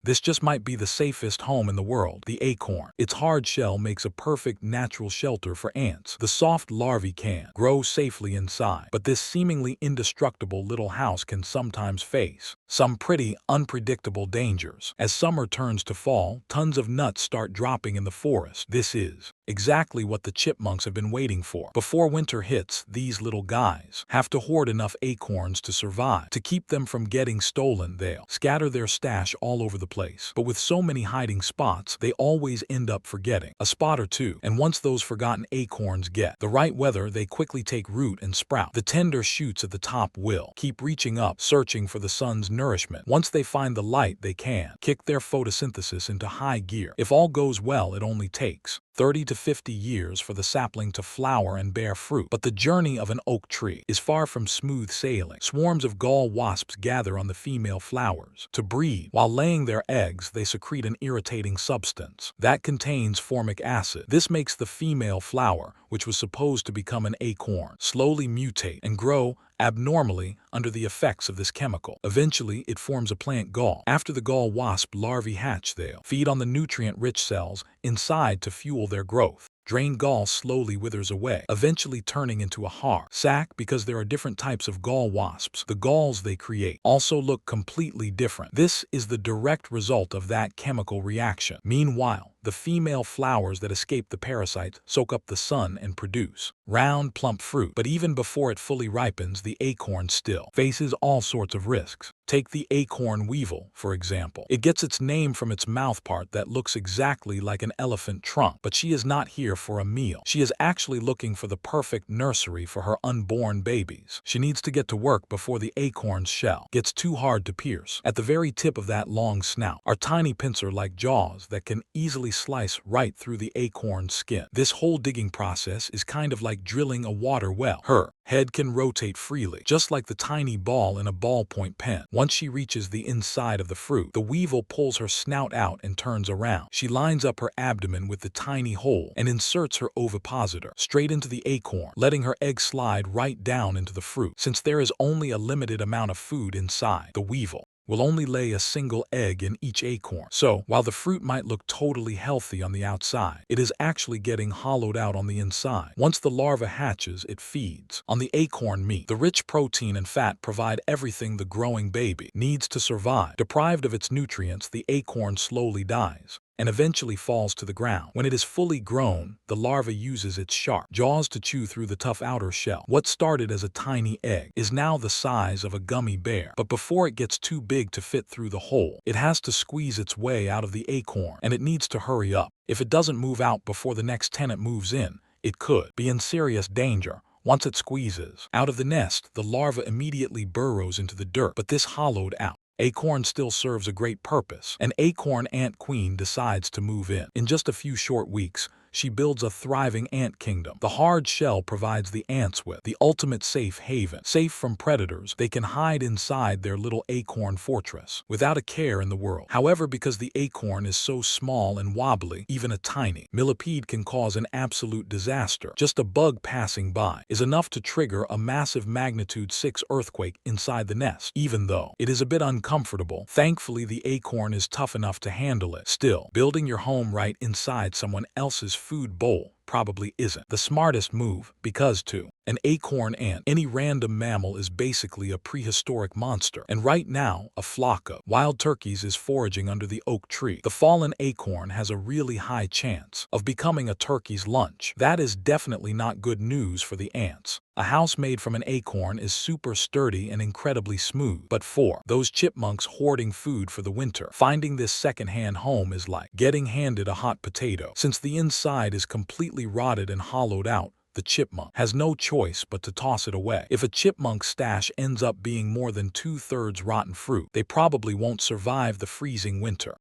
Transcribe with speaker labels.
Speaker 1: This just might be the safest home in the world, the acorn. Its hard shell makes a perfect natural shelter for ants. The soft larvae can grow safely inside, but this seemingly indestructible little house can sometimes face some pretty unpredictable dangers. As summer turns to fall, tons of nuts start dropping in the forest. This is exactly what the chipmunks have been waiting for. Before winter hits, these little guys have to hoard enough acorns to survive. To keep them from getting stolen, they'll scatter their stash all over the place. But with so many hiding spots, they always end up forgetting a spot or two. And once those forgotten acorns get the right weather, they quickly take root and sprout. The tender shoots at the top will keep reaching up, searching for the sun's nourishment. Once they find the light, they can kick their photosynthesis into high gear. If all goes well, it only takes 30 to 50 years for the sapling to flower and bear fruit. But the journey of an oak tree is far from smooth sailing. Swarms of gall wasps gather on the female flowers to breed. While laying their eggs, they secrete an irritating substance that contains formic acid. This makes the female flower, which was supposed to become an acorn, slowly mutate and grow abnormally under the effects of this chemical. Eventually, it forms a plant gall. After the gall wasp larvae hatch, they'll feed on the nutrient-rich cells inside to fuel their growth. Drained gall slowly withers away, eventually turning into a hard sac. Because there are different types of gall wasps, the galls they create also look completely different. This is the direct result of that chemical reaction. Meanwhile, the female flowers that escape the parasites soak up the sun and produce round, plump fruit. But even before it fully ripens, the acorn still faces all sorts of risks. Take the acorn weevil, for example. It gets its name from its mouthpart that looks exactly like an elephant trunk. But she is not here for a meal. She is actually looking for the perfect nursery for her unborn babies. She needs to get to work before the acorn's shell gets too hard to pierce. At the very tip of that long snout are tiny pincer-like jaws that can easily slice right through the acorn's skin. This whole digging process is kind of like drilling a water well. Her head can rotate freely, just like the tiny ball in a ballpoint pen. Once she reaches the inside of the fruit, the weevil pulls her snout out and turns around. She lines up her abdomen with the tiny hole and inserts her ovipositor straight into the acorn, letting her egg slide right down into the fruit. Since there is only a limited amount of food inside, the weevil will only lay a single egg in each acorn. So, while the fruit might look totally healthy on the outside, it is actually getting hollowed out on the inside. Once the larva hatches, it feeds on the acorn meat. The rich protein and fat provide everything the growing baby needs to survive. Deprived of its nutrients, the acorn slowly dies and eventually falls to the ground. When it is fully grown, the larva uses its sharp jaws to chew through the tough outer shell. What started as a tiny egg is now the size of a gummy bear. But before it gets too big to fit through the hole, it has to squeeze its way out of the acorn, and it needs to hurry up. If it doesn't move out before the next tenant moves in, it could be in serious danger. Once it squeezes out of the nest, the larva immediately burrows into the dirt. But this hollowed out acorn still serves a great purpose. An acorn ant queen decides to move in. In just a few short weeks, she builds a thriving ant kingdom. The hard shell provides the ants with the ultimate safe haven. Safe from predators, they can hide inside their little acorn fortress without a care in the world. However, because the acorn is so small and wobbly, even a tiny millipede can cause an absolute disaster. Just a bug passing by is enough to trigger a massive magnitude 6 earthquake inside the nest. Even though it is a bit uncomfortable, thankfully the acorn is tough enough to handle it. Still, building your home right inside someone else's food bowl probably isn't the smartest move, because to an acorn ant, any random mammal is basically a prehistoric monster. And right now, a flock of wild turkeys is foraging under the oak tree. The fallen acorn has a really high chance of becoming a turkey's lunch. That is definitely not good news for the ants. A house made from an acorn is super sturdy and incredibly smooth. But for those chipmunks hoarding food for the winter, finding this second-hand home is like getting handed a hot potato. Since the inside is completely rotted and hollowed out, the chipmunk has no choice but to toss it away. If a chipmunk stash ends up being more than 2/3 rotten fruit, they probably won't survive the freezing winter.